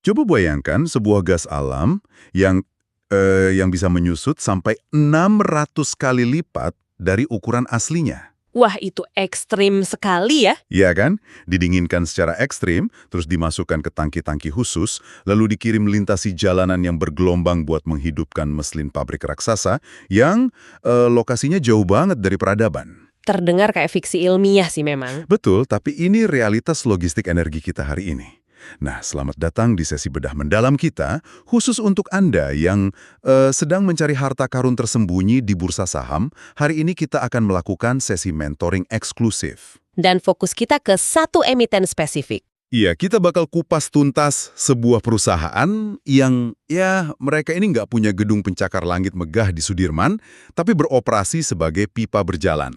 Coba bayangkan sebuah gas alam yang yang bisa menyusut sampai 600 kali lipat dari ukuran aslinya. Wah, itu ekstrim sekali ya. Iya kan? Didinginkan secara ekstrim, terus dimasukkan ke tangki-tangki khusus, lalu dikirim melintasi jalanan yang bergelombang buat menghidupkan mesin pabrik raksasa yang lokasinya jauh banget dari peradaban. Terdengar kayak fiksi ilmiah sih memang. Betul, tapi ini realitas logistik energi kita hari ini. Nah, selamat datang di sesi bedah mendalam kita, khusus untuk Anda yang sedang mencari harta karun tersembunyi di bursa saham. Hari ini kita akan melakukan sesi mentoring eksklusif. Dan fokus kita ke satu emiten spesifik. Iya, kita bakal kupas tuntas sebuah perusahaan yang, ya, mereka ini nggak punya gedung pencakar langit megah di Sudirman, tapi beroperasi sebagai pipa berjalan.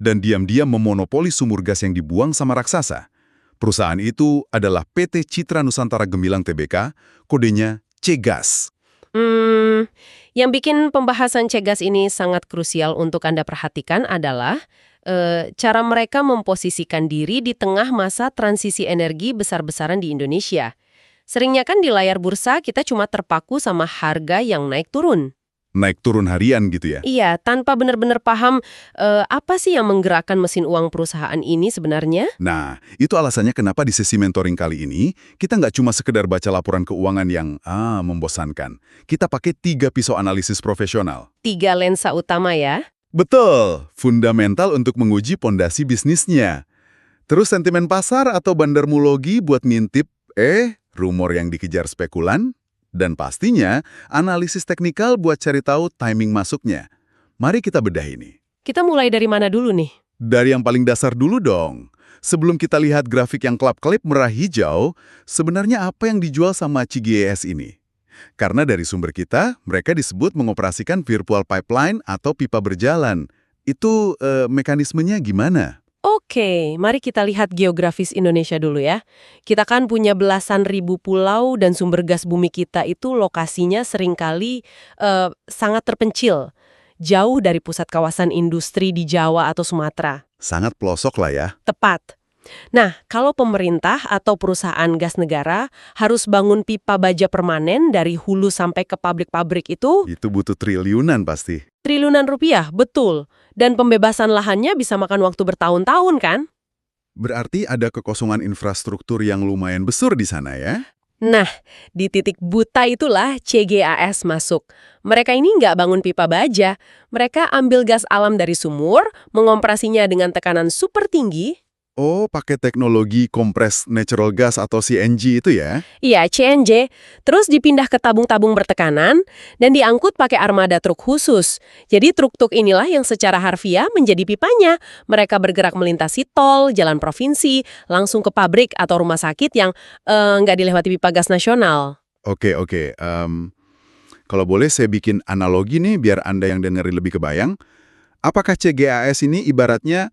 Dan diam-diam memonopoli sumur gas yang dibuang sama raksasa. Perusahaan itu adalah PT Citra Nusantara Gemilang Tbk, kodenya Cegas. Yang bikin pembahasan Cegas ini sangat krusial untuk Anda perhatikan adalah cara mereka memposisikan diri di tengah masa transisi energi besar-besaran di Indonesia. Seringnya kan di layar bursa kita cuma terpaku sama harga yang naik turun. Naik turun harian gitu ya? Iya, tanpa benar-benar paham apa sih yang menggerakkan mesin uang perusahaan ini sebenarnya. Nah, itu alasannya kenapa di sesi mentoring kali ini, kita nggak cuma sekedar baca laporan keuangan yang membosankan. Kita pakai 3 pisau analisis profesional. 3 lensa utama ya. Betul, fundamental untuk menguji pondasi bisnisnya. Terus sentimen pasar atau bandarmologi buat ngintip, rumor yang dikejar spekulan. Dan pastinya, analisis teknikal buat cari tahu timing masuknya. Mari kita bedah ini. Kita mulai dari mana dulu nih? Dari yang paling dasar dulu dong. Sebelum kita lihat grafik yang kelap-kelip merah hijau, sebenarnya apa yang dijual sama CGS ini? Karena dari sumber kita, mereka disebut mengoperasikan virtual pipeline atau pipa berjalan. Itu mekanismenya gimana? Oke, mari kita lihat geografis Indonesia dulu ya. Kita kan punya belasan ribu pulau dan sumber gas bumi kita itu lokasinya seringkali sangat terpencil. Jauh dari pusat kawasan industri di Jawa atau Sumatera. Sangat pelosok lah ya. Tepat. Nah, kalau pemerintah atau perusahaan gas negara harus bangun pipa baja permanen dari hulu sampai ke pabrik-pabrik itu Itu butuh triliunan pasti. triliunan rupiah, betul. Dan pembebasan lahannya bisa makan waktu bertahun-tahun kan? Berarti ada kekosongan infrastruktur yang lumayan besar di sana ya? Nah, di titik buta itulah CGAS masuk. Mereka ini nggak bangun pipa baja. Mereka ambil gas alam dari sumur, mengompresinya dengan tekanan super tinggi. Oh, pakai teknologi kompres natural gas atau CNG itu ya? Iya, CNG. Terus dipindah ke tabung-tabung bertekanan dan diangkut pakai armada truk khusus. Jadi truk-truk inilah yang secara harfiah menjadi pipanya. Mereka bergerak melintasi tol, jalan provinsi, langsung ke pabrik atau rumah sakit yang nggak dilewati pipa gas nasional. Oke. Kalau boleh saya bikin analogi nih biar Anda yang dengerin lebih kebayang. Apakah CGAS ini ibaratnya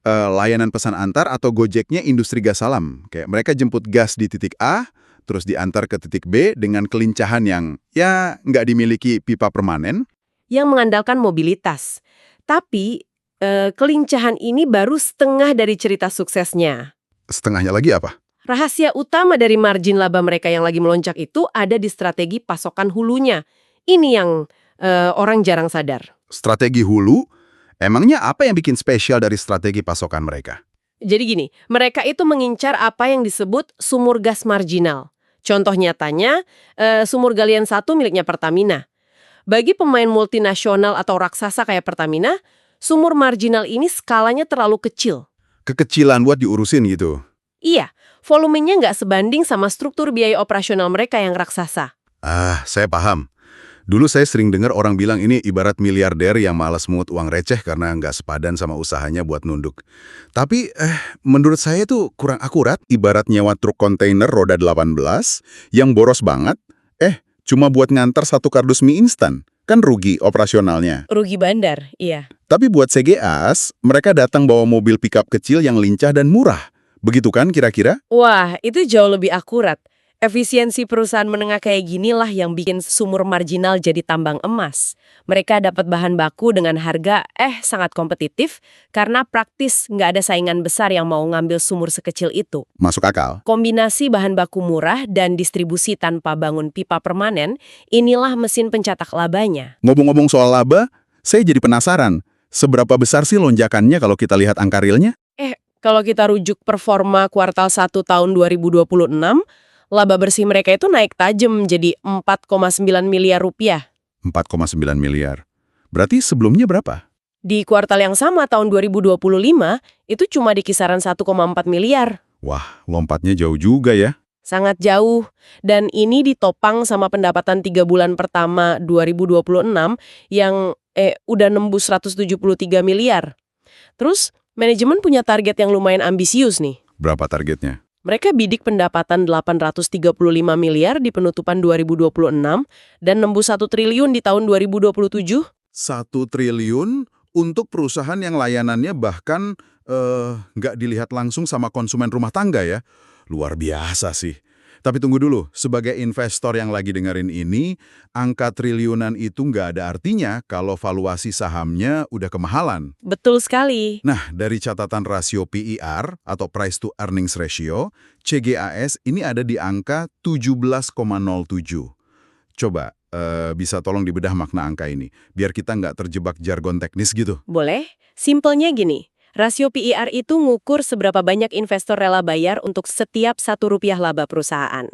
layanan pesan antar atau Gojeknya industri gas alam? Kayak mereka jemput gas di titik A, terus diantar ke titik B dengan kelincahan yang ya nggak dimiliki pipa permanen. Yang mengandalkan mobilitas. Tapi kelincahan ini baru setengah dari cerita suksesnya. Setengahnya lagi apa? Rahasia utama dari margin laba mereka yang lagi melonjak itu ada di strategi pasokan hulunya. Ini yang orang jarang sadar. Strategi hulu? Emangnya apa yang bikin spesial dari strategi pasokan mereka? Jadi gini, mereka itu mengincar apa yang disebut sumur gas marginal. Contoh nyatanya, sumur galian 1 miliknya Pertamina. Bagi pemain multinasional atau raksasa kayak Pertamina, sumur marginal ini skalanya terlalu kecil. Kekecilan buat diurusin gitu. Iya, volumenya nggak sebanding sama struktur biaya operasional mereka yang raksasa. Saya paham. Dulu saya sering dengar orang bilang ini ibarat miliarder yang malas mungut uang receh karena nggak sepadan sama usahanya buat nunduk. Tapi menurut saya itu kurang akurat, ibarat nyewa truk kontainer roda 18 yang boros banget, cuma buat ngantar 1 kardus mie instan. Kan rugi operasionalnya. Rugi bandar, iya. Tapi buat CGAS, mereka datang bawa mobil pickup kecil yang lincah dan murah. Begitu kan kira-kira? Wah, itu jauh lebih akurat. Efisiensi perusahaan menengah kayak ginilah yang bikin sumur marginal jadi tambang emas. Mereka dapat bahan baku dengan harga sangat kompetitif karena praktis nggak ada saingan besar yang mau ngambil sumur sekecil itu. Masuk akal. Kombinasi bahan baku murah dan distribusi tanpa bangun pipa permanen, inilah mesin pencetak labanya. Ngomong-ngomong soal laba, saya jadi penasaran. Seberapa besar sih lonjakannya kalau kita lihat angka realnya? Kalau kita rujuk performa kuartal 1 tahun 2026, laba bersih mereka itu naik tajam jadi 4,9 miliar rupiah. 4,9 miliar. Berarti sebelumnya berapa? Di kuartal yang sama tahun 2025, itu cuma di kisaran 1,4 miliar. Wah, lompatnya jauh juga ya. Sangat jauh. Dan ini ditopang sama pendapatan 3 bulan pertama 2026 yang udah nembus 173 miliar. Terus, manajemen punya target yang lumayan ambisius nih. Berapa targetnya? Mereka bidik pendapatan 835 miliar di penutupan 2026 dan nembus 1 triliun di tahun 2027. 1 triliun untuk perusahaan yang layanannya bahkan nggak dilihat langsung sama konsumen rumah tangga ya. Luar biasa sih. Tapi tunggu dulu, sebagai investor yang lagi dengerin ini, angka triliunan itu nggak ada artinya kalau valuasi sahamnya udah kemahalan. Betul sekali. Nah, dari catatan rasio PER atau Price to Earnings Ratio, CGAS ini ada di angka 17,07. Coba, bisa tolong dibedah makna angka ini, biar kita nggak terjebak jargon teknis gitu. Boleh? Simpelnya gini. Rasio PER itu ngukur seberapa banyak investor rela bayar untuk setiap Rp1 laba perusahaan.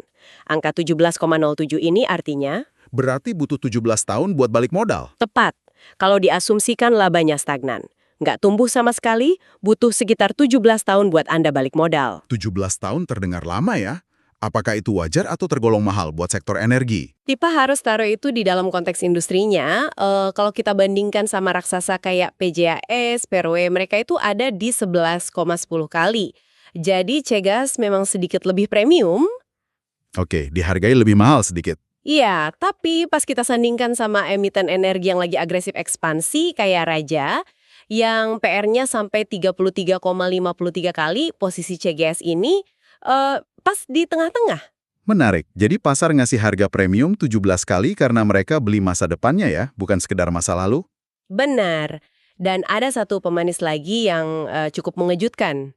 Angka 17,07 ini artinya Berarti butuh 17 tahun buat balik modal. tepat. Kalau diasumsikan labanya stagnan. Nggak tumbuh sama sekali, butuh sekitar 17 tahun buat Anda balik modal. 17 tahun terdengar lama ya. Apakah itu wajar atau tergolong mahal buat sektor energi? Tipe harus taruh itu di dalam konteks industrinya. Kalau kita bandingkan sama raksasa kayak PJAS, Peroe, mereka itu ada di 11,10 kali. Jadi CGAS memang sedikit lebih premium. Oke, dihargai lebih mahal sedikit. Iya, tapi pas kita sandingkan sama emiten energi yang lagi agresif ekspansi kayak Raja, yang PR-nya sampai 33,53 kali, posisi CGS ini pas di tengah-tengah. Menarik, jadi pasar ngasih harga premium 17 kali karena mereka beli masa depannya ya, bukan sekedar masa lalu? Benar. Dan ada satu pemanis lagi yang cukup mengejutkan.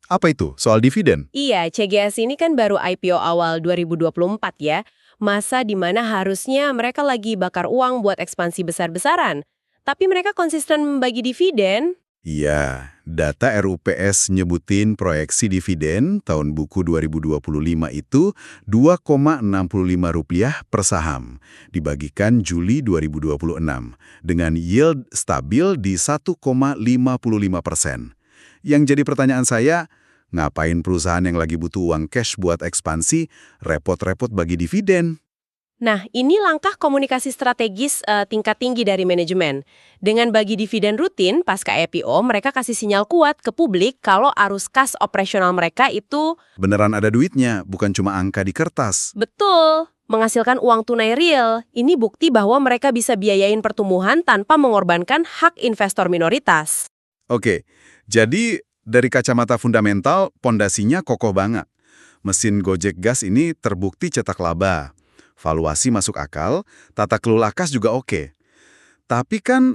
Apa itu? Soal dividen? Iya, CGS ini kan baru IPO awal 2024 ya. Masa di mana harusnya mereka lagi bakar uang buat ekspansi besar-besaran. Tapi mereka konsisten membagi dividen. Iya, data RUPS nyebutin proyeksi dividen tahun buku 2025 itu Rp2,65 per saham, dibagikan Juli 2026, dengan yield stabil di 1,55%. Yang jadi pertanyaan saya, ngapain perusahaan yang lagi butuh uang cash buat ekspansi, repot-repot bagi dividen? Nah, ini langkah komunikasi strategis tingkat tinggi dari manajemen. Dengan bagi dividen rutin, pasca IPO, mereka kasih sinyal kuat ke publik kalau arus kas operasional mereka itu Beneran ada duitnya, bukan cuma angka di kertas. betul, menghasilkan uang tunai real. Ini bukti bahwa mereka bisa biayain pertumbuhan tanpa mengorbankan hak investor minoritas. Oke, jadi dari kacamata fundamental, pondasinya kokoh banget. Mesin Gojek Gas ini terbukti cetak laba. Valuasi masuk akal, tata kelola kas juga oke. Tapi kan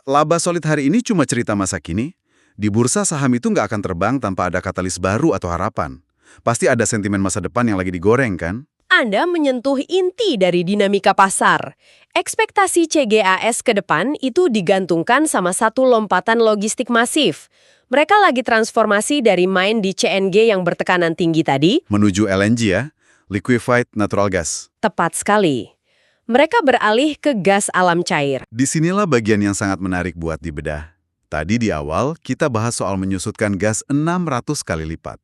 laba solid hari ini cuma cerita masa kini. Di bursa saham itu nggak akan terbang tanpa ada katalis baru atau harapan. Pasti ada sentimen masa depan yang lagi digoreng kan? Anda menyentuh inti dari dinamika pasar. Ekspektasi CGAS ke depan itu digantungkan sama satu lompatan logistik masif. Mereka lagi transformasi dari main di CNG yang bertekanan tinggi tadi Menuju LNG ya, Liquefied Natural Gas. tepat sekali. Mereka beralih ke gas alam cair. Disinilah bagian yang sangat menarik buat dibedah. Tadi di awal, kita bahas soal menyusutkan gas 600 kali lipat.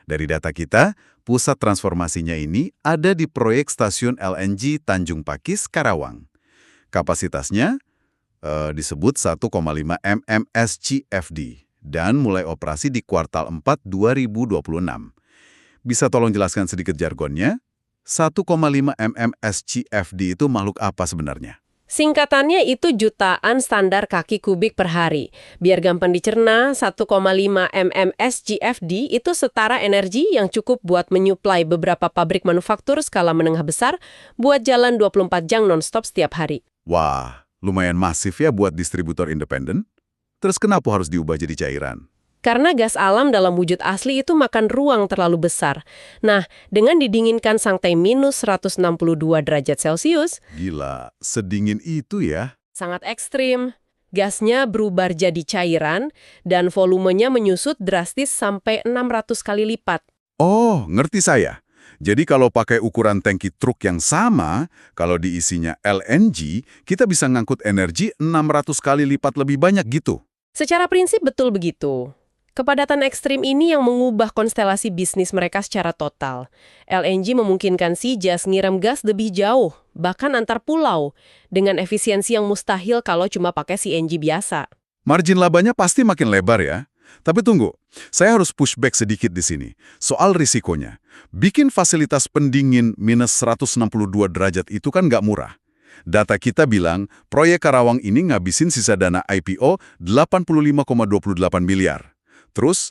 Dari data kita, pusat transformasinya ini ada di proyek stasiun LNG Tanjung Pakis, Karawang. Kapasitasnya disebut 1,5 MMSCFD dan mulai operasi di kuartal 4 2026. Bisa tolong jelaskan sedikit jargonnya? 1,5 MMSCFD itu makhluk apa sebenarnya? Singkatannya itu jutaan standar kaki kubik per hari. Biar gampang dicerna, 1,5 mmsgfd itu setara energi yang cukup buat menyuplai beberapa pabrik manufaktur skala menengah besar buat jalan 24 jam non-stop setiap hari. Wah, lumayan masif ya buat distributor independen. Terus kenapa harus diubah jadi cairan? Karena gas alam dalam wujud asli itu makan ruang terlalu besar. Nah, dengan didinginkan sampai minus 162 derajat Celcius, Gila, sedingin itu ya? sangat ekstrim. Gasnya berubah jadi cairan dan volumenya menyusut drastis sampai 600 kali lipat. Oh, ngerti saya. Jadi kalau pakai ukuran tangki truk yang sama, kalau diisinya LNG, kita bisa ngangkut energi 600 kali lipat lebih banyak gitu. Secara prinsip betul begitu. Kepadatan ekstrim ini yang mengubah konstelasi bisnis mereka secara total. LNG memungkinkan Sijas ngirim gas lebih jauh, bahkan antar pulau, dengan efisiensi yang mustahil kalau cuma pakai CNG biasa. Margin labanya pasti makin lebar ya. Tapi tunggu, saya harus pushback sedikit di sini. Soal risikonya, bikin fasilitas pendingin minus 162 derajat itu kan nggak murah. Data kita bilang, proyek Karawang ini ngabisin sisa dana IPO 85,28 miliar. Terus,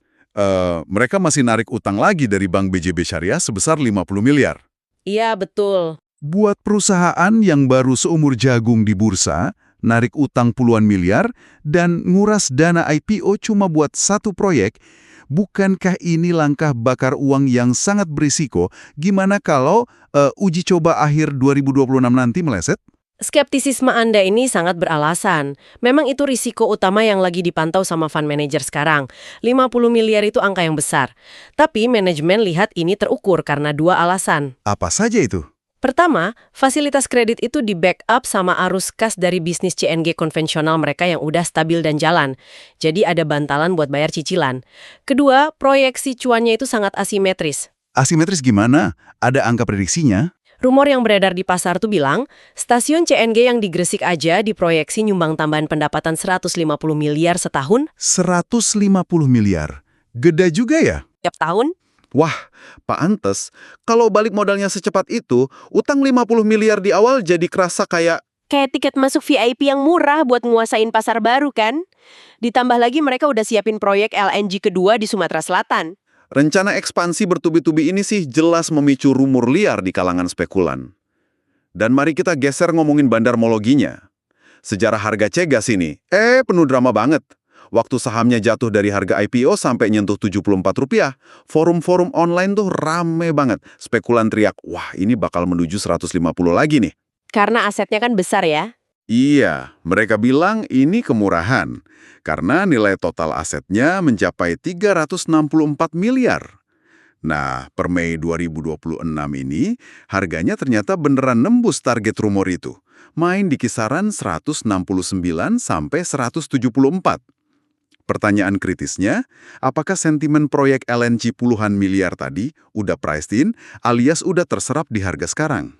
mereka masih narik utang lagi dari Bank BJB Syariah sebesar 50 miliar. Iya, betul. Buat perusahaan yang baru seumur jagung di bursa, narik utang puluhan miliar, dan nguras dana IPO cuma buat satu proyek, bukankah ini langkah bakar uang yang sangat berisiko? Gimana kalau uji coba akhir 2026 nanti meleset? Skeptisisme Anda ini sangat beralasan. Memang itu risiko utama yang lagi dipantau sama fund manager sekarang. 50 miliar itu angka yang besar. Tapi manajemen lihat ini terukur karena dua alasan. Apa saja itu? Pertama, fasilitas kredit itu di-backup sama arus kas dari bisnis CNG konvensional mereka yang udah stabil dan jalan. Jadi ada bantalan buat bayar cicilan. Kedua, proyeksi cuannya itu sangat asimetris. Asimetris gimana? Ada angka prediksinya? Rumor yang beredar di pasar tuh bilang, stasiun CNG yang di Gresik aja diproyeksi nyumbang tambahan pendapatan 150 miliar setahun 150 miliar. Gede juga ya? tiap tahun. Wah, pantes. Kalau balik modalnya secepat itu, utang 50 miliar di awal jadi kerasa kayak Kayak tiket masuk VIP yang murah buat nguasain pasar baru kan? Ditambah lagi mereka udah siapin proyek LNG kedua di Sumatera Selatan. rencana ekspansi bertubi-tubi ini sih jelas memicu rumor liar di kalangan spekulan. Dan mari kita geser ngomongin bandarmologinya. Sejarah harga Cegas ini, penuh drama banget. Waktu sahamnya jatuh dari harga IPO sampai nyentuh Rp74, forum-forum online tuh rame banget. Spekulan teriak, wah ini bakal menuju 150 lagi nih. Karena asetnya kan besar ya. Iya, mereka bilang ini kemurahan. Karena nilai total asetnya mencapai 364 miliar. Nah, per Mei 2026 ini, harganya ternyata beneran nembus target rumor itu. Main di kisaran 169 sampai 174. Pertanyaan kritisnya, apakah sentimen proyek LNG puluhan miliar tadi udah priced in alias udah terserap di harga sekarang?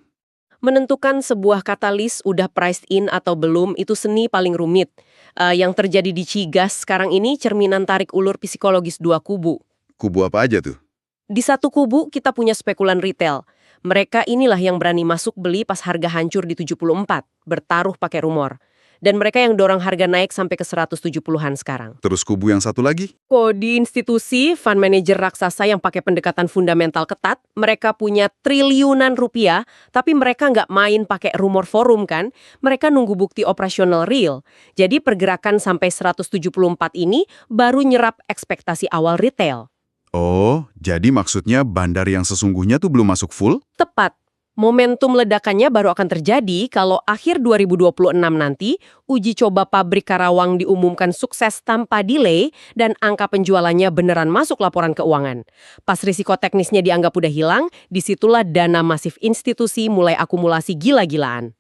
Menentukan sebuah katalis udah priced in atau belum itu seni paling rumit. Yang terjadi di Cigas sekarang ini cerminan tarik ulur psikologis dua kubu. Kubu apa aja tuh? Di satu kubu kita punya spekulan retail. Mereka inilah yang berani masuk beli pas harga hancur di 74, bertaruh pakai rumor. Dan mereka yang dorong harga naik sampai ke 170-an sekarang. Terus kubu yang satu lagi? Di institusi, fund manager raksasa yang pakai pendekatan fundamental ketat, mereka punya triliunan rupiah, tapi mereka nggak main pakai rumor forum kan, mereka nunggu bukti operasional real. Jadi pergerakan sampai 174 ini baru nyerap ekspektasi awal retail. Oh, jadi maksudnya bandar yang sesungguhnya tuh belum masuk full? Tepat. Momentum ledakannya baru akan terjadi kalau akhir 2026 nanti uji coba pabrik Karawang diumumkan sukses tanpa delay dan angka penjualannya beneran masuk laporan keuangan. Pas risiko teknisnya dianggap udah hilang, disitulah dana masif institusi mulai akumulasi gila-gilaan.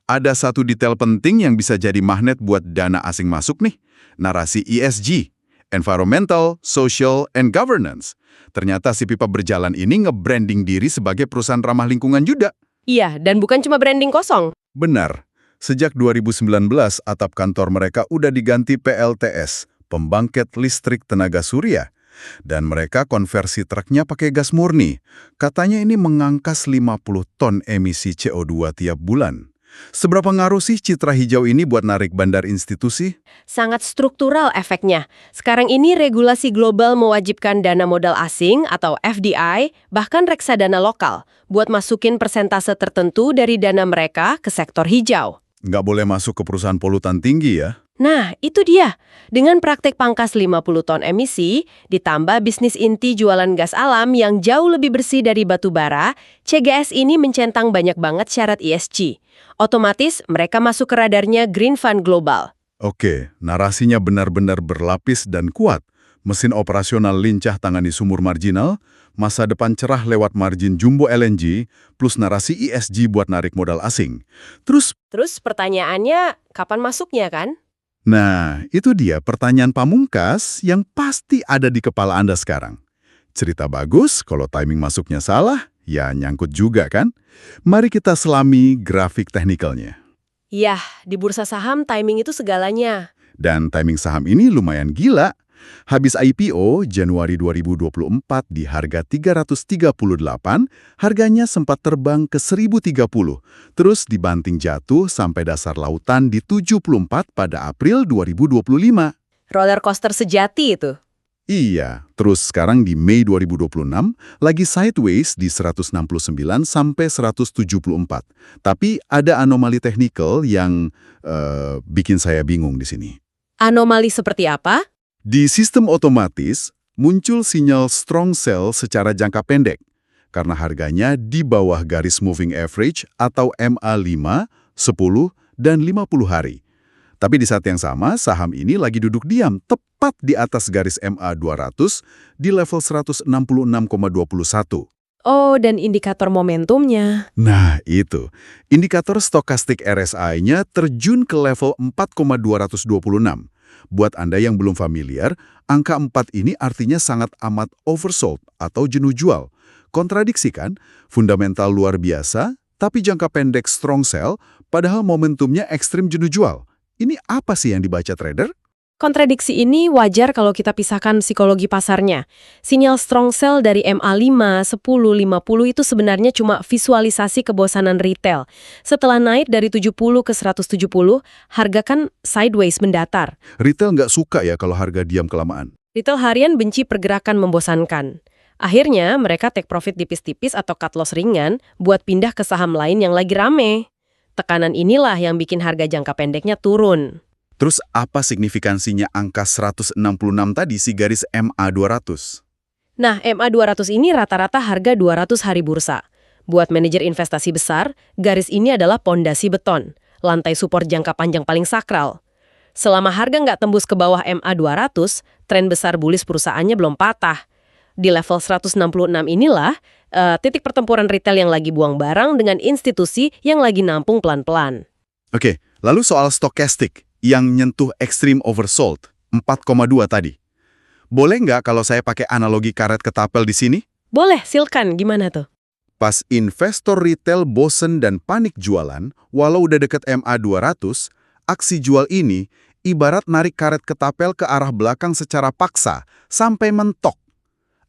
Ada satu detail penting yang bisa jadi magnet buat dana asing masuk nih, narasi ESG. Environmental, Social, and Governance. Ternyata si Pipa Berjalan ini nge-branding diri sebagai perusahaan ramah lingkungan juga. Iya, dan bukan cuma branding kosong. Benar. Sejak 2019, atap kantor mereka udah diganti PLTS, Pembangkit Listrik Tenaga Surya. Dan mereka konversi truknya pakai gas murni. Katanya ini mengangkas 50 ton emisi CO2 tiap bulan. Seberapa ngaruh sih citra hijau ini buat narik bandar institusi? Sangat struktural efeknya. Sekarang ini regulasi global mewajibkan dana modal asing atau FDI, bahkan reksadana lokal, buat masukin persentase tertentu dari dana mereka ke sektor hijau. Nggak boleh masuk ke perusahaan polutan tinggi ya? Nah, itu dia. Dengan praktek pangkas 50 ton emisi, ditambah bisnis inti jualan gas alam yang jauh lebih bersih dari batu bara, CGS ini mencentang banyak banget syarat ESG. Otomatis, mereka masuk ke radarnya Green Fund Global. Oke, narasinya benar-benar berlapis dan kuat. Mesin operasional lincah tangani sumur marginal, masa depan cerah lewat margin jumbo LNG, plus narasi ESG buat narik modal asing. Terus, Pertanyaannya, kapan masuknya kan? nah itu dia pertanyaan pamungkas yang pasti ada di kepala Anda sekarang. Cerita bagus, kalau timing masuknya salah, ya nyangkut juga kan? Mari kita selami grafik teknikalnya. Yah, di bursa saham timing itu segalanya. Dan timing saham ini lumayan gila. Habis IPO Januari 2024 di harga 338, harganya sempat terbang ke 1030, terus dibanting jatuh sampai dasar lautan di 74 pada April 2025. Roller coaster sejati itu. Iya, terus sekarang di Mei 2026 lagi sideways di 169 sampai 174. Tapi ada anomali teknikal yang bikin saya bingung di sini. Anomali seperti apa? Di sistem otomatis, muncul sinyal strong sell secara jangka pendek karena harganya di bawah garis moving average atau MA5, 10, dan 50 hari. Tapi di saat yang sama, saham ini lagi duduk diam tepat di atas garis MA200 di level 166,21. Oh, dan indikator momentumnya. Nah, itu. Indikator stokastik RSI-nya terjun ke level 4,226. Buat Anda yang belum familiar, angka 4 ini artinya sangat amat oversold atau jenuh jual. Kontradiksi kan? Fundamental luar biasa, tapi jangka pendek strong sell, padahal momentumnya ekstrim jenuh jual. Ini apa sih yang dibaca trader? Kontradiksi ini wajar kalau kita pisahkan psikologi pasarnya. Sinyal strong sell dari MA5, 10, 50 itu sebenarnya cuma visualisasi kebosanan retail. Setelah naik dari 70 ke 170, harga kan sideways mendatar. Retail nggak suka ya kalau harga diam kelamaan. Retail harian benci pergerakan membosankan. Akhirnya mereka take profit tipis-tipis atau cut loss ringan buat pindah ke saham lain yang lagi rame. Tekanan inilah yang bikin harga jangka pendeknya turun. Terus apa signifikansinya angka 166 tadi si garis MA200? Nah, MA200 ini rata-rata harga 200 hari bursa. Buat manajer investasi besar, garis ini adalah pondasi beton, lantai support jangka panjang paling sakral. Selama harga nggak tembus ke bawah MA200, tren besar bullish perusahaannya belum patah. Di level 166 inilah titik pertempuran retail yang lagi buang barang dengan institusi yang lagi nampung pelan-pelan. Oke, lalu soal stokastik yang nyentuh extreme oversold, 4,2 tadi. Boleh nggak kalau saya pakai analogi karet ketapel di sini? Boleh, silakan. Gimana tuh? Pas investor retail bosen dan panik jualan, walau udah deket MA200, aksi jual ini ibarat narik karet ketapel ke arah belakang secara paksa, sampai mentok.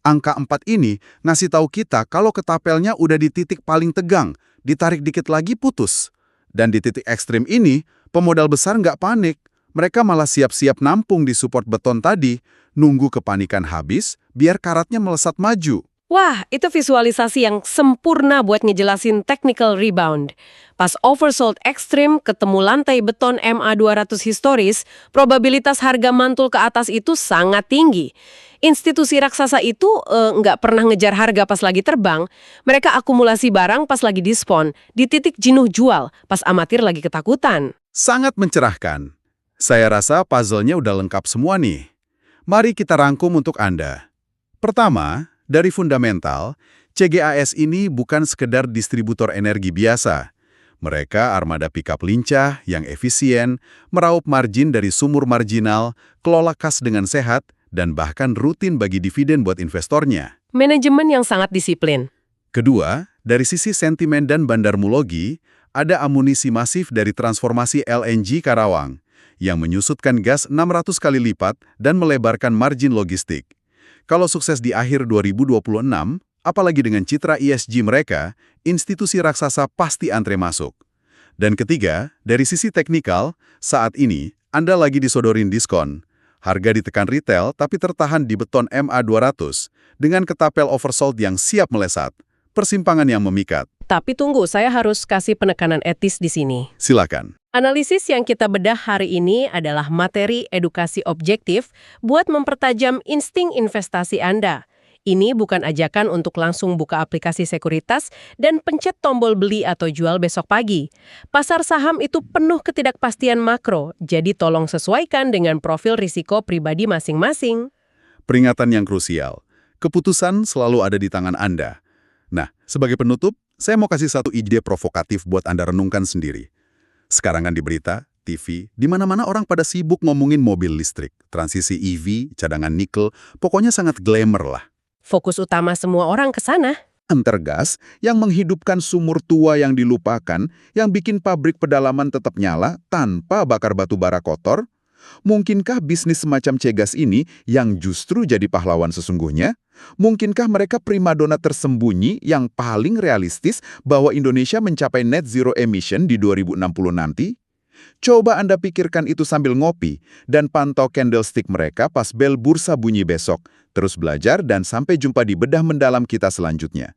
Angka 4 ini ngasih tahu kita kalau ketapelnya udah di titik paling tegang, ditarik dikit lagi putus. Dan di titik ekstrim ini, pemodal besar nggak panik. Mereka malah siap-siap nampung di support beton tadi, nunggu kepanikan habis, biar karatnya melesat maju. Wah, itu visualisasi yang sempurna buat ngejelasin technical rebound. Pas oversold ekstrim ketemu lantai beton MA200 historis, probabilitas harga mantul ke atas itu sangat tinggi. Institusi raksasa itu nggak pernah ngejar harga pas lagi terbang. Mereka akumulasi barang pas lagi diskon, di titik jenuh jual, pas amatir lagi ketakutan. Sangat mencerahkan. Saya rasa puzzle-nya udah lengkap semua nih. Mari kita rangkum untuk Anda. Pertama, dari fundamental, CGAS ini bukan sekedar distributor energi biasa. Mereka armada pickup lincah yang efisien, meraup margin dari sumur marginal, kelola kas dengan sehat, dan bahkan rutin bagi dividen buat investornya. Manajemen yang sangat disiplin. Kedua, dari sisi sentimen dan bandarmologi, ada amunisi masif dari transformasi LNG Karawang yang menyusutkan gas 600 kali lipat dan melebarkan margin logistik. Kalau sukses di akhir 2026, apalagi dengan citra ESG mereka, institusi raksasa pasti antre masuk. Dan ketiga, dari sisi teknikal, saat ini Anda lagi disodorin diskon. Harga ditekan retail tapi tertahan di beton MA200 dengan ketapel oversold yang siap melesat. Persimpangan yang memikat. Tapi tunggu, saya harus kasih penekanan etis di sini. Silakan. Analisis yang kita bedah hari ini adalah materi edukasi objektif buat mempertajam insting investasi Anda. Ini bukan ajakan untuk langsung buka aplikasi sekuritas dan pencet tombol beli atau jual besok pagi. Pasar saham itu penuh ketidakpastian makro, jadi tolong sesuaikan dengan profil risiko pribadi masing-masing. Peringatan yang krusial. Keputusan selalu ada di tangan Anda. Nah, sebagai penutup, saya mau kasih satu ide provokatif buat Anda renungkan sendiri. Sekarang kan di berita, TV, di mana-mana orang pada sibuk ngomongin mobil listrik, transisi EV, cadangan nikel, pokoknya sangat glamour lah. Fokus utama semua orang ke sana. Antargas yang menghidupkan sumur tua yang dilupakan, yang bikin pabrik pedalaman tetap nyala tanpa bakar batu bara kotor. Mungkinkah bisnis semacam Cegas ini yang justru jadi pahlawan sesungguhnya? Mungkinkah mereka primadona tersembunyi yang paling realistis bahwa Indonesia mencapai net zero emission di 2060 nanti? Coba Anda pikirkan itu sambil ngopi dan pantau candlestick mereka pas bel bursa bunyi besok. Terus belajar dan sampai jumpa di bedah mendalam kita selanjutnya.